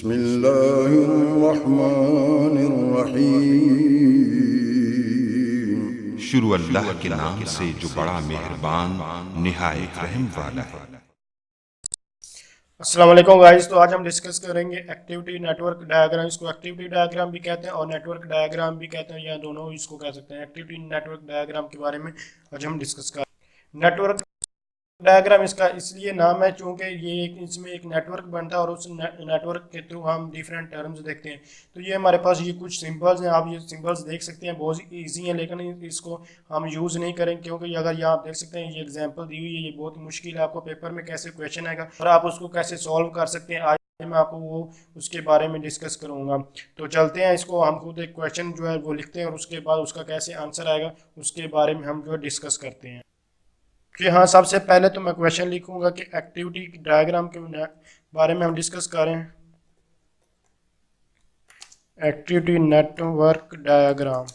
बिस्मिल्लाहिर्रहमानिर्रहीम। शुरू अल्लाह के नाम से जो बड़ा मेहरबान निहायत रहम वाला है। अस्सलाम वालेकुम गाइस। तो आज हम डिस्कस करेंगे एक्टिविटी नेटवर्क डायग्राम। इसको एक्टिविटी डायग्राम भी कहते हैं और नेटवर्क डायग्राम भी कहते हैं, या दोनों इसको कह सकते हैं। एक्टिविटी नेटवर्क डायग्राम के बारे में आज हम डिस्कस करेंगे। नेटवर्क डायग्राम इसका इसलिए नाम है क्योंकि ये इसमें एक नेटवर्क बनता है और उस नेटवर्क के थ्रू हम डिफरेंट टर्म्स देखते हैं। तो ये हमारे पास ये कुछ सिंबल्स हैं, आप ये सिंबल्स देख सकते हैं, बहुत इजी हैं, लेकिन इसको हम यूज़ नहीं करेंगे क्योंकि अगर ये आप देख सकते हैं, ये एग्जांपल दी हुई है, ये बहुत मुश्किल है। आपको पेपर में कैसे क्वेश्चन आएगा और आप उसको कैसे सॉल्व कर सकते हैं, आज मैं आपको वो उसके बारे में डिस्कस करूँगा। तो चलते हैं, इसको हम खुद एक क्वेश्चन जो है वो लिखते हैं और उसके बाद उसका कैसे आंसर आएगा उसके बारे में हम जो है डिस्कस करते हैं। कि हाँ, सबसे पहले तो मैं क्वेश्चन लिखूंगा कि एक्टिविटी डायग्राम के बारे में हम डिस्कस करें। Activity network diagram.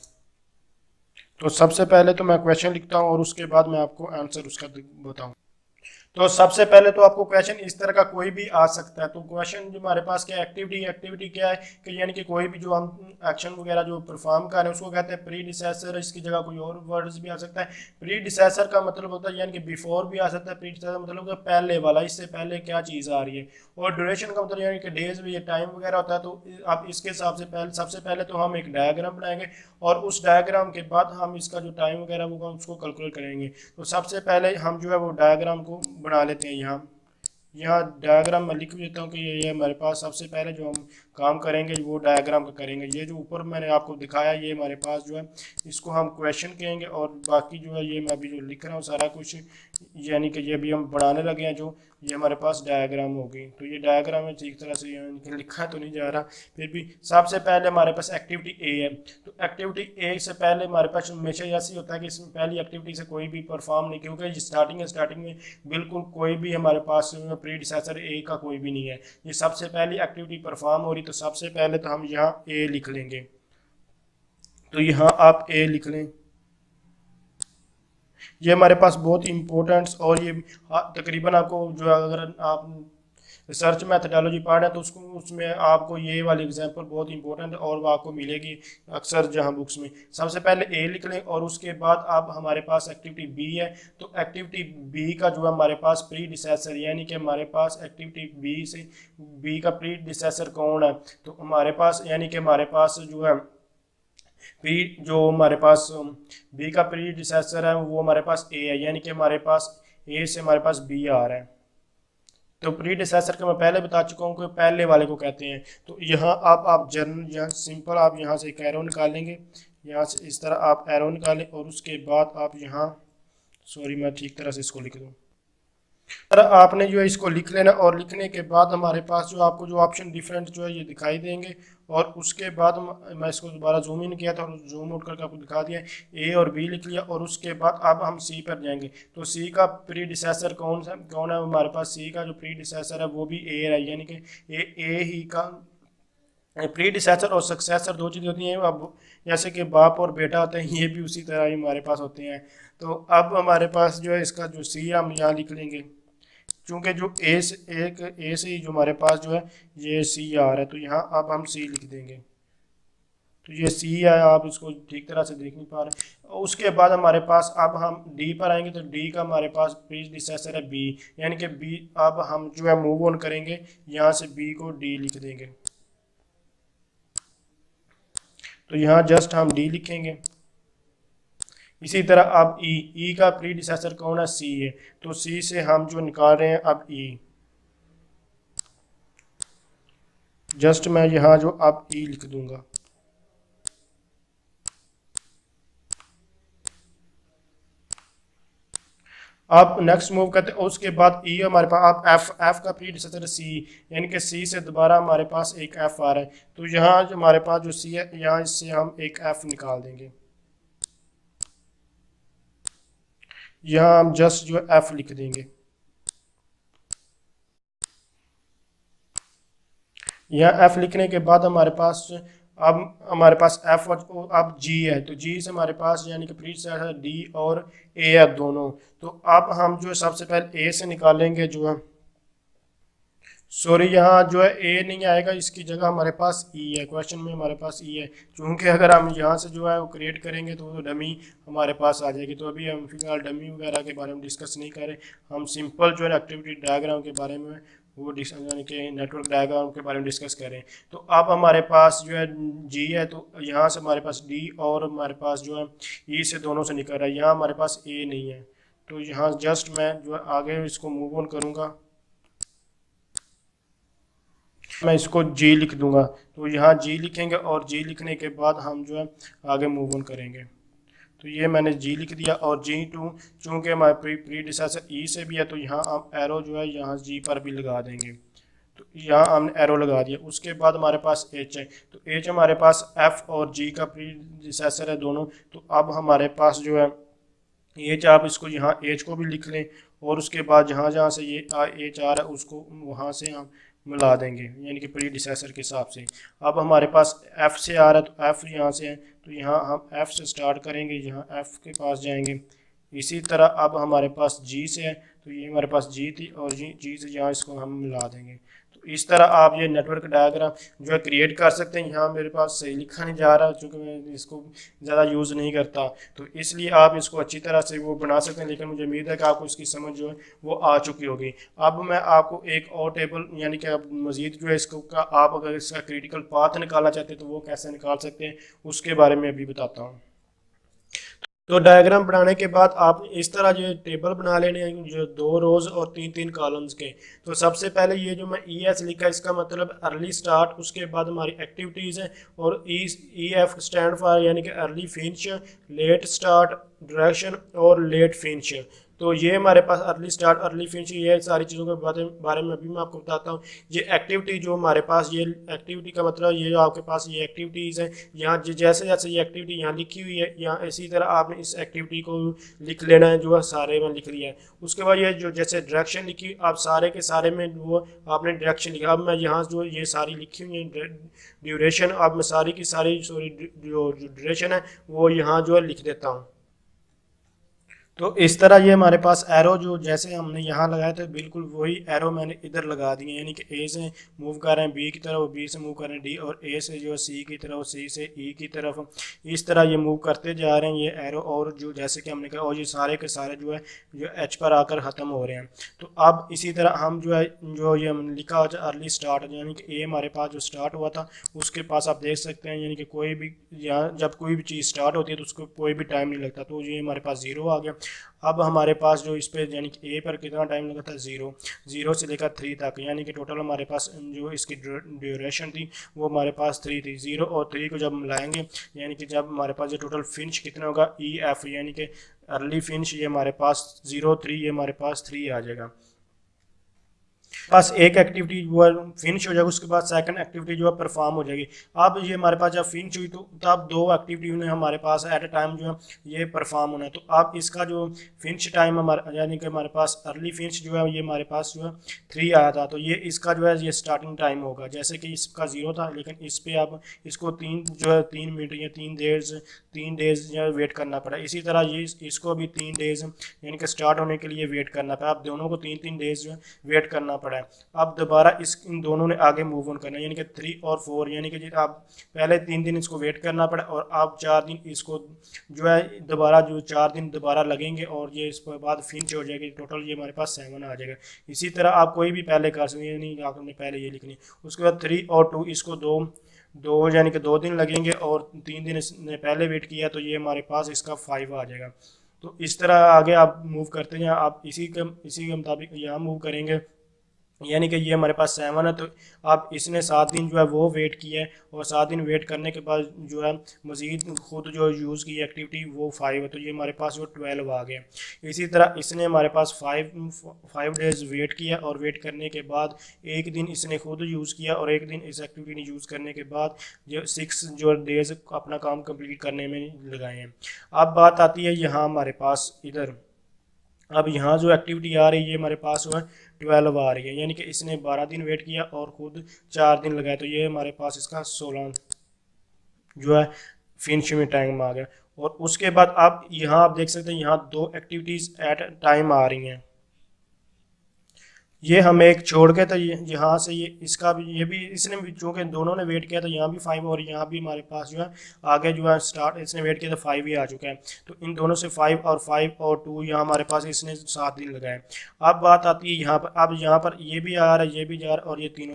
तो सबसे पहले तो मैं क्वेश्चन लिखता हूँ और उसके बाद मैं आपको आंसर उसका बताऊँ। तो सबसे पहले तो आपको क्वेश्चन इस तरह का कोई भी आ सकता है। तो क्वेश्चन जो हमारे पास क्या, एक्टिविटी क्या है कि यानी कि कोई भी जो हम एक्शन वगैरह जो परफॉर्म कर रहे हैं उसको कहते हैं प्री डिसेसर। इसकी जगह कोई और वर्ड्स भी आ सकता है। प्री डिसेसर का मतलब होता है यानी कि बिफोर भी आ सकता है। प्री डिसेसर मतलब होता है पहले वाला, इससे पहले क्या चीज़ आ रही है। और ड्यूरेशन का मतलब यानी कि डेज भी, टाइम वगैरह होता है। तो आप इसके हिसाब से सबसे पहले तो हम एक डायग्राम बनाएंगे और उस डायग्राम के बाद हम इसका जो टाइम वगैरह होगा उसको कैलकुलेट करेंगे। तो सबसे पहले हम जो है वो डायग्राम को बना लेते हैं। यहाँ डायग्राम में लिख देता हूँ कि ये हमारे पास सबसे पहले जो हम काम करेंगे वो डायग्राम का करेंगे। ये जो ऊपर मैंने आपको दिखाया ये हमारे पास जो है इसको हम क्वेश्चन कहेंगे और बाकी जो है ये मैं अभी जो लिख रहा हूँ सारा कुछ, यानी कि ये भी हम बढ़ाने लगे हैं, जो ये हमारे पास डायग्राम होगी। तो ये डायग्राम है ठीक तरह से लिखा तो नहीं जा रहा, फिर भी सबसे पहले हमारे पास एक्टिविटी ए है। तो एक्टिविटी ए से पहले हमारे पास हमेशा ऐसे होता है कि इसमें पहली एक्टिविटी से कोई भी परफॉर्म नहीं, क्योंकि स्टार्टिंग में बिल्कुल कोई भी हमारे पास प्रीडिसेसर ए का कोई भी नहीं है। ये सबसे पहली एक्टिविटी परफॉर्म हो रही, तो सबसे पहले तो हम यहाँ ए लिख लेंगे। तो यहाँ आप ए लिख लें। ये हमारे पास बहुत इंपॉर्टेंट और ये तकरीबन आपको जो अगर आप रिसर्च मैथडोलॉजी पढ़ रहे हैं तो उसमें आपको ये वाली एग्जांपल बहुत इंपॉर्टेंट है और वो आपको मिलेगी अक्सर जहां बुक्स में। सबसे पहले ए लिख लें और उसके बाद अब हमारे पास एक्टिविटी बी है। तो एक्टिविटी बी का जो है हमारे पास प्री डिसेसर, यानी कि हमारे पास एक्टिविटी बी का प्री डिसेसर कौन है। तो हमारे पास यानी कि हमारे पास जो है जो हमारे पास बी का प्री डिसेसर है वो हमारे पास ए है, यानी कि हमारे पास ए से हमारे पास बी आ रहा है। तो प्री डिसेसर का मैं पहले बता चुका हूँ कि पहले वाले को कहते हैं। तो यहाँ आप जनरल यहाँ सिंपल आप यहाँ से एक एरो निकालेंगे, यहाँ से इस तरह आप एरो निकालें और उसके बाद आप यहाँ, सॉरी मैं ठीक तरह से इसको लिख दूँ, सर आपने जो है इसको लिख लेना और लिखने के बाद हमारे पास जो आपको जो ऑप्शन डिफरेंट जो है ये दिखाई देंगे। और उसके बाद मैं इसको दोबारा जूम इन किया था और जूम आउट करके आपको दिखा दिया, ए और बी लिख लिया। और उसके बाद अब हम सी पर जाएंगे। तो सी का प्री डिसेसर कौन है हमारे पास, सी का जो प्री डिसेसर है वो भी ए है, यानी कि ए ही का प्री डिसेसर और सक्सेसर दो चीज़ें होती हैं। अब जैसे कि बाप और बेटा होते हैं, ये भी उसी तरह ही हमारे पास होते हैं। तो अब हमारे पास जो है इसका जो सी हम यहाँ लिख लेंगे, क्योंकि जो ए से ही जो हमारे पास जो है ये सी आ रहा है। तो यहाँ अब हम सी लिख देंगे। तो ये सी है, आप इसको ठीक तरह से देख नहीं पा रहे। उसके बाद हमारे पास अब हम डी पर आएंगे। तो डी का हमारे पास प्री डिसेसर है बी, यानी कि बी। अब हम जो है मूव ऑन करेंगे, यहाँ से बी को डी लिख देंगे। तो यहाँ जस्ट हम डी लिखेंगे। इसी तरह अब ई का प्री डिसेसर कौन है, सी है। तो सी से हम जो निकाल रहे हैं अब ई, जस्ट मैं यहाँ जो अब ई लिख दूंगा। अब नेक्स्ट मूव करते हैं। उसके बाद ई हमारे पास अब एफ का प्री डिसेसर सी, यानी कि सी से दोबारा हमारे पास एक एफ आ रहा है। तो यहाँ जो हमारे पास जो सी है, यहाँ इससे हम एक एफ निकाल देंगे। यहाँ हम जस्ट जो एफ लिख देंगे। यहाँ एफ लिखने के बाद हमारे पास अब हमारे पास एफ अब जी है। तो जी से हमारे पास यानी कि प्री डिसेसर डी और ए है दोनों। तो अब हम जो सबसे पहले ए से निकालेंगे जो है, सॉरी, यहाँ जो है ए नहीं आएगा, इसकी जगह हमारे पास ई है। क्वेश्चन में हमारे पास ई है, क्योंकि अगर हम यहाँ से जो है वो क्रिएट करेंगे तो डमी हमारे पास आ जाएगी। तो अभी हम फिलहाल डमी वगैरह के बारे में डिस्कस नहीं कर रहे, हम सिंपल जो है एक्टिविटी डायग्राम के बारे में वो यानी कि नेटवर्क डायग्राम के बारे में डिस्कस करें। तो अब हमारे पास जो है जी है, तो यहाँ से हमारे पास डी और हमारे पास जो है ई से दोनों से निकल रहा है, यहाँ हमारे पास ए नहीं है। तो यहाँ जस्ट मैं जो है आगे इसको मूव ऑन करूँगा, मैं इसको जी लिख दूंगा। तो यहाँ जी लिखेंगे और जी लिखने के बाद हम जो है आगे मूव ऑन करेंगे। तो ये मैंने जी लिख दिया और जी टू चूँकि हमारे प्रीडिसेसर ई से भी है, तो यहाँ हम एरो जो है यहाँ जी पर भी लगा देंगे। तो यहाँ हमने एरो लगा दिया। उसके बाद हमारे पास एच है, तो एच हमारे पास एफ और जी का प्रीडिसेसर है दोनों। तो अब हमारे पास जो है एच, आप इसको यहाँ एच को भी लिख लें और उसके बाद जहाँ जहाँ से ये एच आ रहा है उसको वहाँ से हम मिला देंगे, यानी कि प्रीडिसेसर के हिसाब से। अब हमारे पास एफ़ से आ रहा है, तो एफ़ यहाँ से है, तो यहाँ हम एफ़ से स्टार्ट करेंगे, यहाँ एफ़ के पास जाएंगे। इसी तरह अब हमारे पास जी से है, तो ये हमारे पास जी थी और जी से यहाँ इसको हम मिला देंगे। तो इस तरह आप ये नेटवर्क डायग्राम जो है क्रिएट कर सकते हैं। यहाँ मेरे पास सही लिखा नहीं जा रहा क्योंकि मैं इसको ज़्यादा यूज़ नहीं करता, तो इसलिए आप इसको अच्छी तरह से वो बना सकते हैं। लेकिन मुझे उम्मीद है कि आपको इसकी समझ जो है वो आ चुकी होगी। अब मैं आपको एक और टेबल यानी कि मज़ीद जो है इसको का आप अगर इसका क्रिटिकल पाथ निकालना चाहते हैं तो वो कैसे निकाल सकते हैं उसके बारे में अभी बताता हूँ। तो डायग्राम बनाने के बाद आप इस तरह जो टेबल बना लेने हैं, जो 2 रोज़ और 3-3 कॉलम्स के। तो सबसे पहले ये जो मैं ई एस लिखा, इसका मतलब अर्ली स्टार्ट, उसके बाद हमारी एक्टिविटीज़ हैं, और ई एफ स्टैंड फॉर यानी कि early finish, let start, direction और लेट फिनिश। तो ये हमारे पास अर्ली स्टार्ट, अर्ली फिनिश, ये सारी चीज़ों के बारे में अभी मैं आपको बताता हूँ। ये एक्टिविटी जो हमारे पास, ये एक्टिविटी का मतलब ये जो आपके पास ये एक्टिविटीज़ हैं, यहाँ जैसे जैसे ये एक्टिविटी यहाँ लिखी हुई है, यहाँ इसी तरह आपने इस एक्टिविटी को लिख लेना है, जो है सारे में लिख लिया है। उसके बाद ये जो जैसे डायरेक्शन लिखी, आप सारे के सारे में वो आपने डायरेक्शन लिखा। अब मैं यहाँ जो ये सारी लिखी हुई है ड्यूरेशन, अब मैं सारी की सारी सॉरी जो ड्यूरेशन है वो यहाँ जो है लिख देता हूँ। तो इस तरह ये हमारे पास एरो जो जैसे हमने यहाँ लगाया था, बिल्कुल वही एरो मैंने इधर लगा दिए, यानी कि ए से मूव कर रहे हैं बी की तरफ, और बी से मूव कर रहे हैं डी, और ए से जो है सी की तरफ, सी से ई की तरफ, इस तरह ये मूव करते जा रहे हैं ये एरो। और जो जैसे कि हमने कहा, और ये सारे के सारे जो है जो एच पर आकर ख़त्म हो रहे हैं। तो अब इसी तरह हम जो है जो ये हमने लिखा हो अर्ली स्टार्ट, यानी कि ए हमारे पास जो स्टार्ट हुआ था उसके पास आप देख सकते हैं, यानी कि कोई भी यहाँ जब कोई भी चीज़ स्टार्ट होती है तो उसको कोई भी टाइम नहीं लगता, तो ये हमारे पास 0 आ गया। अब हमारे पास जो इस पे यानी कि ए पर कितना टाइम लगा था, 0 से लेकर 3 तक, यानी कि टोटल हमारे पास जो इसकी ड्यूरेशन थी वो हमारे पास 3 थी। 0 और 3 को जब मिलाएंगे, यानी कि जब हमारे पास ये टोटल फिनिश कितना होगा, ई एफ, यानी कि अर्ली फिनिश, ये हमारे पास 0-3, ये हमारे पास 3 आ जाएगा। बस एक एक्टिविटी वो फिनिश हो जाएगा, उसके बाद सेकंड एक्टिविटी जो है परफॉर्म हो जाएगी। अब ये हमारे पास जब फिनिश हुई तो तब 2 एक्टिविटी ने हमारे पास एट अ टाइम जो है ये परफॉर्म होना है। तो अब इसका जो फिनिश टाइम हमारा यानी कि हमारे पास अर्ली फिनिश जो है ये हमारे पास जो है 3 आया था, तो ये इसका जो है ये स्टार्टिंग टाइम होगा। जैसे कि इसका 0 था, लेकिन इस पर अब इसको 3 मिनट या 3 डेज जो है वेट करना पड़ा। इसी तरह ये इसको भी 3 डेज यानी कि स्टार्ट होने के लिए वेट करना पड़ा। अब दोनों को 3 डेज जो है वेट करना पड़ा है। अब दोबारा इन दोनों ने आगे मूव ऑन करना है, यानी कि 3 और 4, यानी कि आप पहले 3 दिन इसको वेट करना पड़ा और आप 4 दिन इसको जो है दोबारा जो 4 दिन दोबारा लगेंगे और ये इसके बाद फिनिश हो जाएगी। टोटल ये हमारे पास 7 आ जाएगा। इसी तरह आप कोई भी पहले कर सकते हैं, नहीं आपने पहले ये लिखनी। उसके बाद 3 और 2 इसको दो यानी कि 2 दिन लगेंगे और 3 दिन इसने पहले वेट किया, तो ये हमारे पास इसका 5 आ जाएगा। तो इस तरह आगे आप मूव करते हैं, आप इसी के मुताबिक यहाँ मूव करेंगे, यानी कि ये हमारे पास 7 है। तो अब इसने 7 दिन जो है वो वेट किया है और 7 दिन वेट करने के बाद जो है मज़ीद खुद जो यूज़ की एक्टिविटी वो 5 है, तो ये हमारे पास वो 12 आ गया। इसी तरह इसने हमारे पास 5 डेज़ वेट किया और वेट करने के बाद एक दिन इसने खुद यूज़ किया और एक दिन इस एक्टिविटी ने यूज़ करने के बाद जो 6 जो डेज़ अपना काम कंप्लीट करने में लगाए हैं। अब बात आती है यहाँ हमारे पास इधर, अब यहाँ जो एक्टिविटी आ रही है हमारे पास वो है 12 आ रही है, यानी कि इसने 12 दिन वेट किया और खुद 4 दिन लगाए, तो ये हमारे पास इसका 16 जो है फिनिश में टाइम आ गया। और उसके बाद अब यहाँ आप देख सकते हैं यहाँ 2 एक्टिविटीज़ एट टाइम आ रही हैं। ये हम एक छोड़ के तो ये यहाँ से ये इसका भी ये भी इसने भी चूँकि दोनों ने वेट किया तो यहाँ भी 5 और यहाँ भी हमारे पास जो है आगे जो है स्टार्ट इसने वेट किया तो 5 ही आ चुका है। तो इन दोनों से 5 और 2 यहाँ हमारे पास इसने 7 दिन लगाए। अब बात आती है यहाँ पर, अब यहाँ पर ये भी आ रहा है, ये भी जा रहा है और ये तीनों।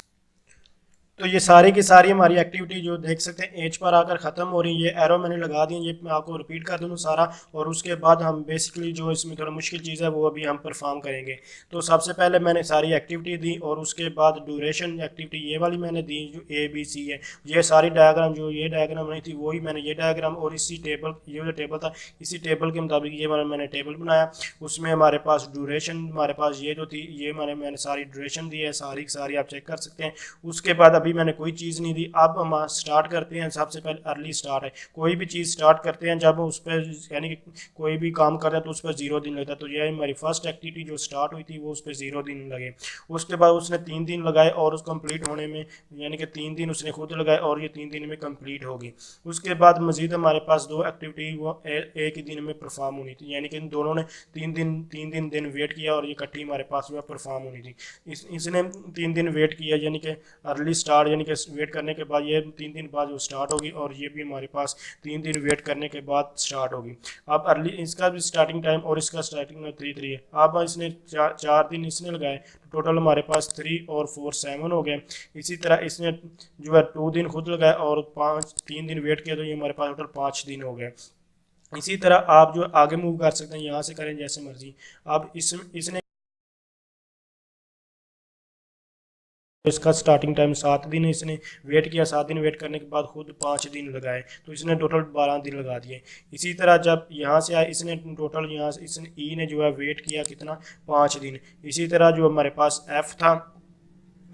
तो ये सारी की सारी हमारी एक्टिविटी जो देख सकते हैं एज पर आकर ख़त्म हो रही है। ये एरो मैंने लगा दी, ये मैं आपको रिपीट कर दूँ सारा, और उसके बाद हम बेसिकली जो इसमें थोड़ा मुश्किल चीज़ है वो अभी हम परफॉर्म करेंगे। तो सबसे पहले मैंने सारी एक्टिविटी दी और उसके बाद ड्यूरेशन एक्टिविटी ये वाली मैंने दी जो ABC है। ये सारी डायग्राम जो ये डायग्राम बनी थी वही मैंने ये डायग्राम और इसी टेबल, ये जो टेबल था इसी टेबल के मुताबिक ये मैंने टेबल बनाया। उसमें हमारे पास ड्यूरेशन हमारे पास ये जो थी ये मैंने सारी ड्यूरेशन दी है, सारी सारी आप चेक कर सकते हैं। उसके बाद अभी मैंने कोई चीज़ नहीं दी। अब हम स्टार्ट करते हैं, सबसे पहले अर्ली स्टार्ट है। कोई भी चीज़ स्टार्ट करते हैं जब उस पर यानी कि कोई भी काम कर रहे हैं तो उस पर 0 दिन लगता है। तो यह हमारी फर्स्ट एक्टिविटी जो स्टार्ट हुई थी वो उस पर 0 दिन लगे। उसके बाद उसने 3 दिन लगाए और उस कंप्लीट होने में यानी कि 3 दिन उसने खुद लगाए और ये 3 दिन में कंप्लीट होगी। उसके बाद मजीद हमारे पास 2 एक्टिविटी वो एक ही दिन में परफॉर्म होनी थी, यानी कि इन दोनों ने 3 दिन वेट किया और ये इकट्ठी हमारे पास वो परफॉर्म होनी थी। इसने 3 दिन वेट किया यानी कि अर्ली स्टार्ट यानी कि वेट करने के बाद ये 3 दिन बाद वो स्टार्ट होगी और ये भी हमारे पास 3 दिन वेट करने के बाद स्टार्ट होगी। अब अर्ली इसका भी स्टार्टिंग टाइम और इसका स्टार्टिंग में 3 है। अब इसने 4 दिन इसने लगाए तो टोटल हमारे पास 3 और 4 7 हो गए। इसी तरह इसने जो है 2 दिन खुद लगाए और 3 दिन वेट किया तो ये हमारे पास टोटल 5 दिन हो गए। इसी तरह आप जो आगे मूव कर सकते हैं, यहाँ से करें जैसे मर्जी। अब इसने इसका स्टार्टिंग टाइम 7 दिन है, इसने वेट किया, 7 दिन वेट करने के बाद खुद 5 दिन लगाए तो इसने टोटल 12 दिन लगा दिए। इसी तरह जब यहाँ से आए इसने टोटल यहाँ से इसने ई ने जो है वेट किया कितना 5 दिन। इसी तरह जो हमारे पास एफ था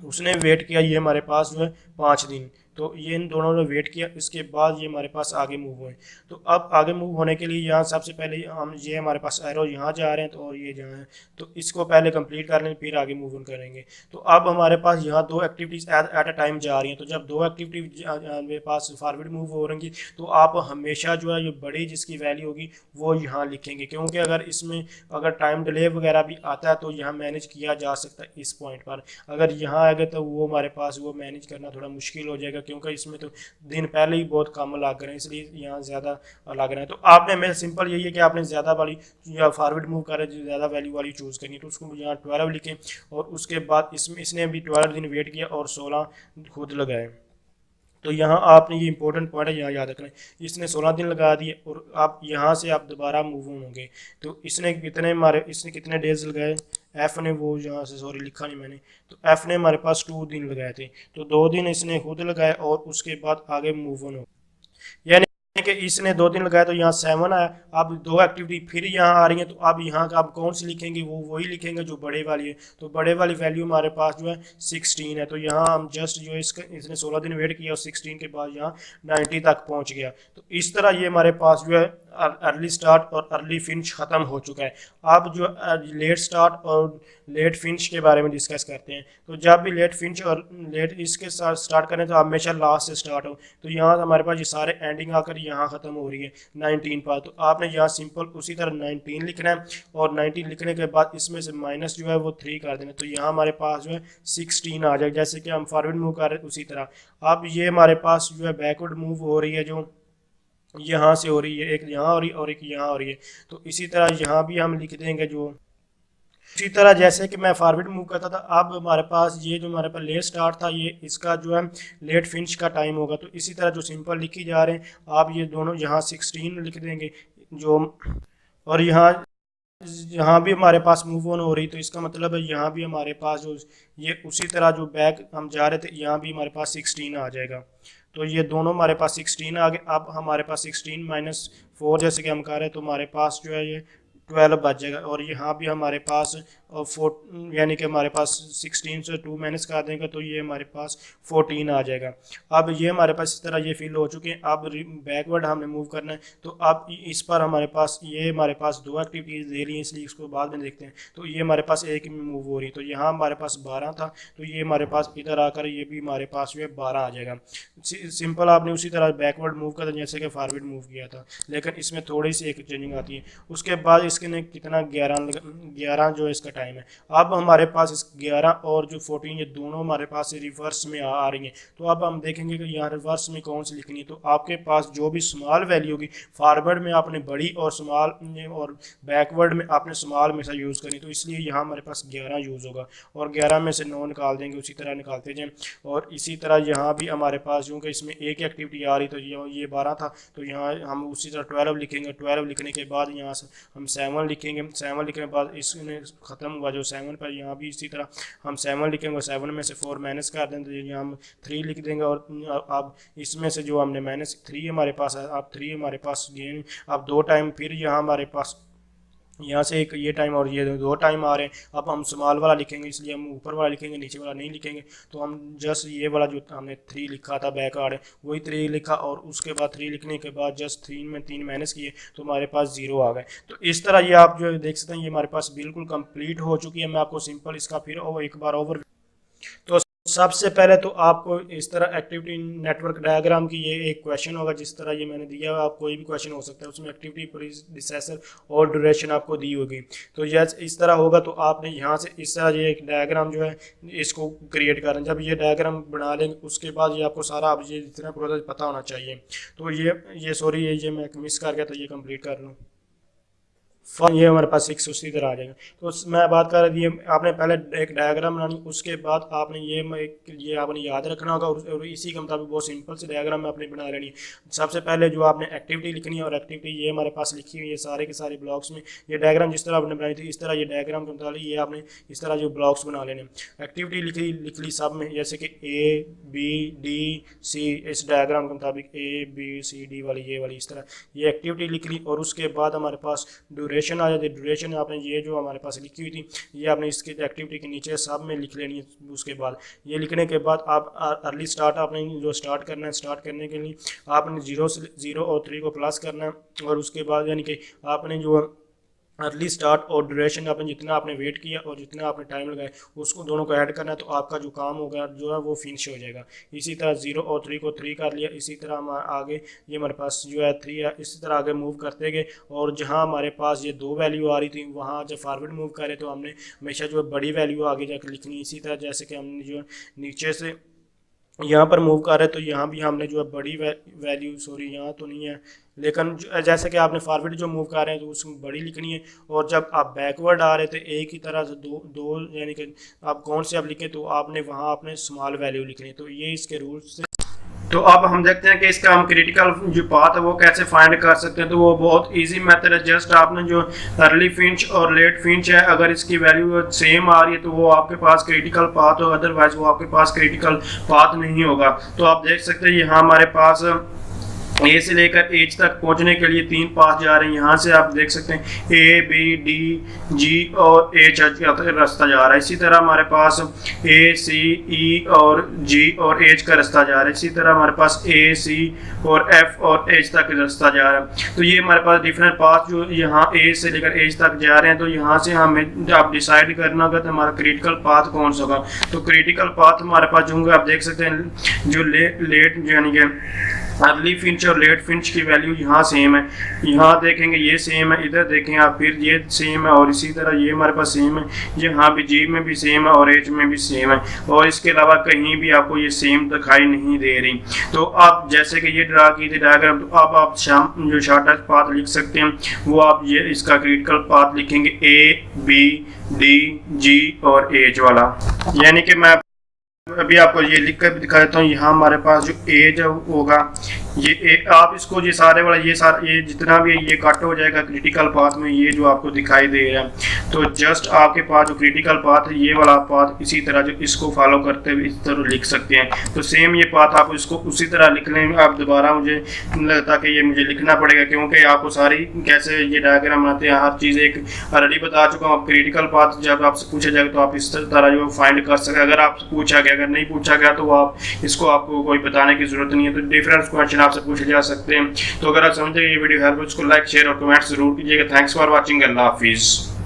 उसने वेट किया ये हमारे पास जो है 5 दिन। तो ये इन दोनों ने वेट किया, इसके बाद ये हमारे पास आगे मूव हुए। तो अब आगे मूव होने के लिए यहाँ सबसे पहले हम ये हमारे पास एरो यहाँ जा रहे हैं तो और ये जहाँ है तो इसको पहले कंप्लीट कर लें फिर आगे मूव ऑन करेंगे। तो अब हमारे पास यहाँ 2 एक्टिविटीज़ एट अ टाइम जा रही हैं। तो जब 2 एक्टिविटी मेरे पास फॉरवर्ड मूव हो रही तो आप हमेशा जो है ये बड़ी जिसकी वैल्यू होगी वो यहाँ लिखेंगे, क्योंकि अगर इसमें अगर टाइम डिले वगैरह भी आता है तो यहाँ मैनेज किया जा सकता है इस पॉइंट पर। अगर यहाँ आएगा तो वो हमारे पास वो मैनेज करना थोड़ा मुश्किल हो जाएगा, क्योंकि इसमें तो दिन पहले ही बहुत कम लग रहे हैं इसलिए यहाँ ज़्यादा लग रहे हैं। तो आपने मैं सिंपल यही है कि आपने ज़्यादा वाली या फॉरवर्ड मूव कर रहे ज़्यादा वैल्यू वाली चूज़ करनी, तो उसको यहाँ 12 लिखें और उसके बाद इसने भी 12 दिन वेट किया और 16 खुद लगाए। तो यहाँ आपने ये इंपॉर्टेंट पॉइंट है यहाँ याद रखना है। इसने 16 दिन लगा दिए और आप यहाँ से आप दोबारा मूव ऑन होंगे तो इसने कितने डेज लगाए। एफ ने वो यहाँ से सॉरी लिखा नहीं मैंने, तो एफ ने हमारे पास 2 दिन लगाए थे तो 2 दिन इसने खुद लगाए और उसके बाद आगे मूव ऑन हो, यानी कि इसने 2 दिन लगाया तो यहाँ 7 आया। अब 2 एक्टिविटी फिर यहाँ आ रही हैं तो अब यहाँ का आप कौन सी लिखेंगे वो वही लिखेंगे जो बड़े वाली है। तो बड़े वाली वैल्यू हमारे पास जो है 16 है। तो यहाँ हम जस्ट जो इसने 16 दिन वेट किया और 16 के बाद यहाँ 90 तक पहुँच गया। तो इस तरह ये हमारे पास जो है अर्ली स्टार्ट और अर्ली फिनिश ख़त्म हो चुका है। अब जो लेट स्टार्ट और लेट फिनिश के बारे में डिस्कस करते हैं। तो जब भी लेट फिनिश और लेट इसके साथ स्टार्ट करें तो हमेशा लास्ट से स्टार्ट हो। तो यहाँ हमारे पास ये सारे एंडिंग आकर यहाँ ख़त्म हो रही है 19 पर। तो आपने यहाँ सिंपल उसी तरह 19 लिखना है और 19 लिखने के बाद इसमें से माइनस जो है वो 3 कर देना। तो यहाँ हमारे पास जो है 16 आ जाएगा। जैसे कि हम फॉरवर्ड मूव कर रहे हैं उसी तरह अब ये हमारे पास जो है बैकवर्ड मूव हो रही है, जो यहाँ से हो रही है, एक यहाँ हो रही है और एक यहाँ हो रही है। तो इसी तरह यहाँ भी हम लिख देंगे जो इसी तरह जैसे कि मैं फॉरवर्ड मूव करता था। अब हमारे पास ये जो हमारे पास लेट स्टार्ट था ये इसका जो है लेट फिनिश का टाइम होगा। तो इसी तरह जो सिंपल लिखी जा रहे हैं आप ये दोनों यहाँ 16 लिख देंगे जो, और यहाँ भी हमारे पास मूव ऑन हो रही तो इसका मतलब है यहाँ भी हमारे पास जो ये उसी तरह जो बैक हम जा रहे थे यहाँ भी हमारे पास 16 आ जाएगा। तो ये दोनों हमारे पास 16 आ गए। अब हमारे पास 16 - 4 जैसे कि हम कर रहे हैं तो हमारे पास जो है ये 12 बच जाएगा। और यहाँ भी हमारे पास 4 यानी कि हमारे पास 16 से 2 माइनस कर देंगे तो ये हमारे पास 14 आ जाएगा। अब ये हमारे पास इस तरह ये फिल हो चुके हैं। अब बैकवर्ड हमें मूव करना है तो अब इस पर हमारे पास ये हमारे पास 2 एक्टिविटीज़ दे रही हैं इसलिए इसको बाद में देखते हैं। तो ये हमारे पास एक में मूव हो रही है तो यहाँ हमारे पास 12 था तो ये हमारे पास इधर आकर ये भी हमारे पास जो है 12 आ जाएगा। सिंपल आपने उसी तरह बैकवर्ड मूव करता जैसे कि फॉरवर्ड मूव किया था, लेकिन इसमें थोड़ी सी एक चेंजिंग आती है। उसके बाद इसके ने कितना 11 जो इसका टाइम है। अब हमारे पास इस 11 और जो 14 ये दोनों हमारे पास रिवर्स में आ रही हैं। तो अब हम देखेंगे कि यहाँ रिवर्स में कौन सी लिखनी है। तो आपके पास जो भी स्मॉल वैल्यू होगी, फॉरवर्ड में आपने बड़ी और स्मॉल और बैकवर्ड में आपने स्मॉल में से यूज़ करनी। तो इसलिए यहाँ हमारे पास 11 यूज़ होगा और 11 में से 9 निकाल देंगे, उसी तरह निकालते जाएँ। और इसी तरह यहाँ भी हमारे पास क्योंकि इसमें एक एक्टिविटी आ रही तो ये 12 था, तो यहाँ हम उसी तरह 12 लिखेंगे। 12 लिखने के बाद यहाँ से हम 7 लिखेंगे। 7 लिखने के बाद इसमें ख़त्म हुआ जो 7 पर, यहाँ भी इसी तरह हम 7 लिखेंगे। 7 में से 4 माइनस कर देंगे, तो यहाँ हम 3 लिख देंगे। और अब इसमें से जो हमने -3 हमारे पास है, अब 3 हमारे पास गेन, अब 2 टाइम फिर यहाँ हमारे पास यहाँ से एक ये टाइम और ये 2 टाइम आ रहे हैं। अब हम स्मॉल वाला लिखेंगे, इसलिए हम ऊपर वाला लिखेंगे, नीचे वाला नहीं लिखेंगे। तो हम जस्ट ये वाला जो हमने 3 लिखा था बैक आड़ वही 3 लिखा, और उसके बाद 3 लिखने के बाद जस्ट 3 में 3 माइनस किए तो हमारे पास 0 आ गए। तो इस तरह ये आप जो देख सकते हैं ये हमारे पास बिल्कुल कंप्लीट हो चुकी है। मैं आपको सिंपल इसका फिर एक बार ओवर। तो सबसे पहले तो आपको इस तरह एक्टिविटी नेटवर्क डायग्राम की ये एक क्वेश्चन होगा, जिस तरह ये मैंने दिया है, आप कोई भी क्वेश्चन हो सकता है, उसमें एक्टिविटी प्रोसेसर और ड्यूरेशन आपको दी होगी। तो यस इस तरह होगा। तो आपने यहाँ से इस तरह ये एक डायग्राम जो है इसको क्रिएट करना। जब ये डायग्राम बना लेंगे उसके बाद ये आपको सारा अब ये जितना प्रोसेस पता होना चाहिए। तो ये सॉरी ये मैं मिस कर गया, तो ये कंप्लीट कर लूँ। ये हमारे पास 6 उसी तरह आ जाएगा। तो मैं बात कर रही है आपने पहले एक डायग्राम बनानी, उसके बाद आपने ये आपने याद रखना होगा, और इसी के मुताबिक बहुत सिंपल से डायग्राम में आपने बना लेनी है। सबसे पहले जो आपने एक्टिविटी लिखनी है, और एक्टिविटी ये हमारे पास लिखी हुई है सारे के सारे ब्लॉक्स में। ये डायग्राम जिस तरह आपने बनाई थी इस तरह ये डायग्राम के मुताबिक ये आपने इस तरह जो ब्लॉक्स बना लेने। एक्टिविटी लिख ली सब में, जैसे कि ABDC इस डायग्राम के मुताबिक ABCD वाली ये वाली इस तरह ये एक्टिविटी लिख ली। और उसके बाद हमारे पास ड्यूरेशन आ जाती है। ड्यूरेशन आपने ये जो हमारे पास लिखी हुई थी ये आपने इसके एक्टिविटी के नीचे सब में लिख लेनी है। उसके बाद ये लिखने के बाद आप अर्ली स्टार्ट आपने जो स्टार्ट करना है, स्टार्ट करने के लिए आपने 0 और 3 को प्लस करना है। और उसके बाद यानी कि आपने जो अर्ली स्टार्ट और ड्यूरेशन आपने जितना आपने वेट किया और जितना आपने टाइम लगाया उसको दोनों को ऐड करना है, तो आपका जो काम होगा जो है वो फिनिश हो जाएगा। इसी तरह 0 और 3 को 3 कर लिया। इसी तरह हम आगे ये हमारे पास जो है 3 है, इसी तरह आगे मूव करते गए। और जहां हमारे पास ये 2 वैल्यू आ रही थी वहां जब फॉरवर्ड मूव करे तो हमने हमेशा जो है बड़ी वैल्यू आगे जाकर लिखनी। इसी तरह जैसे कि हमने जो नीचे से यहाँ पर मूव कर रहे हैं तो यहाँ भी हमने जो है बड़ी वैल्यू सॉरी यहाँ तो नहीं है, लेकिन जैसे कि आपने फॉरवर्ड जो मूव कर रहे हैं तो उसमें बड़ी लिखनी है। और जब आप बैकवर्ड आ रहे थे एक ही तरह से दो यानी कि आप कौन से आप लिखें तो आपने वहाँ आपने स्मॉल वैल्यू लिखनी है। तो ये इसके रूल्स से। तो अब हम देखते हैं कि इसका हम क्रिटिकल जो पाथ है वो कैसे फाइंड कर सकते हैं। तो वो बहुत इजी मेथड है। जस्ट आपने जो अर्ली फिंच और लेट फिंच है अगर इसकी वैल्यू सेम आ रही है तो वो आपके पास क्रिटिकल पाथ हो, अदरवाइज वो आपके पास क्रिटिकल पाथ नहीं होगा। तो आप देख सकते हैं यहाँ हमारे पास ए से लेकर एच तक पहुंचने के लिए 3 पाथ जा रहे हैं। यहाँ से आप देख सकते हैं ABDG और एच रास्ता जा रहा है। इसी तरह हमारे पास ACE और G और H का रास्ता जा रहा है। इसी तरह हमारे पास AC और F और H तक रास्ता जा रहा है। तो ये हमारे पास डिफरेंट पाथ जो यहाँ A से लेकर H तक जा रहे हैं। तो यहाँ से हमें आप डिसाइड करना होगा तो हमारा क्रिटिकल पाथ कौन सा होगा। तो क्रिटिकल पाथ हमारे पास जो होंगे आप देख सकते हैं जो लेट यानी कि अर्ली फिंच और लेट फिंच की वैल्यू यहाँ सेम है। यहाँ देखेंगे ये सेम है, इधर देखें आप फिर ये सेम है, और इसी तरह ये हमारे पास सेम है। यहाँ भी जी में भी सेम है और एच में भी सेम है, और इसके अलावा कहीं भी आपको ये सेम दिखाई नहीं दे रही। तो आप जैसे कि ये ड्रा की थी डायग्राम, तो अब आप जो शॉर्टेस्ट पाथ लिख सकते हैं वो आप ये इसका क्रिटिकल पाथ लिखेंगे ABDG और एच वाला। यानी कि मैं अभी आपको ये लिख कर दिखा देता हूँ। यहाँ हमारे पास जो एज होगा ये आप इसको ये सारे वाला ये जितना भी ये कट हो जाएगा क्रिटिकल पाथ में, ये जो आपको दिखाई दे रहा है। तो जस्ट आपके पास जो क्रिटिकल पाथ है ये वाला पाथ इसी तरह जो इसको फॉलो करते हुए इस तरह लिख सकते हैं। तो सेम ये पाथ आप इसको उसी तरह लिखने में आप दोबारा मुझे लगता कि ये मुझे लिखना पड़ेगा, क्योंकि आपको सारी कैसे ये डायग्राम बनाते हैं हर चीज़ एक ऑलरेडी बता चुका हूँ। आप क्रिटिकल पाथ जब आपसे पूछा जाएगा तो आप इस तरह जो फाइंड कर सकें। अगर आपसे पूछा गया, अगर नहीं पूछा गया तो आप इसको आपको कोई बताने की जरूरत नहीं है। तो डिफरेंट क्वेश्चन आपसे पूछे जा सकते हैं। तो अगर आप समझते हैं ये वीडियो हेल्प, इसको लाइक शेयर और कमेंट जरूर कीजिएगा। Thanks for watching. अल्लाह हाफिज़।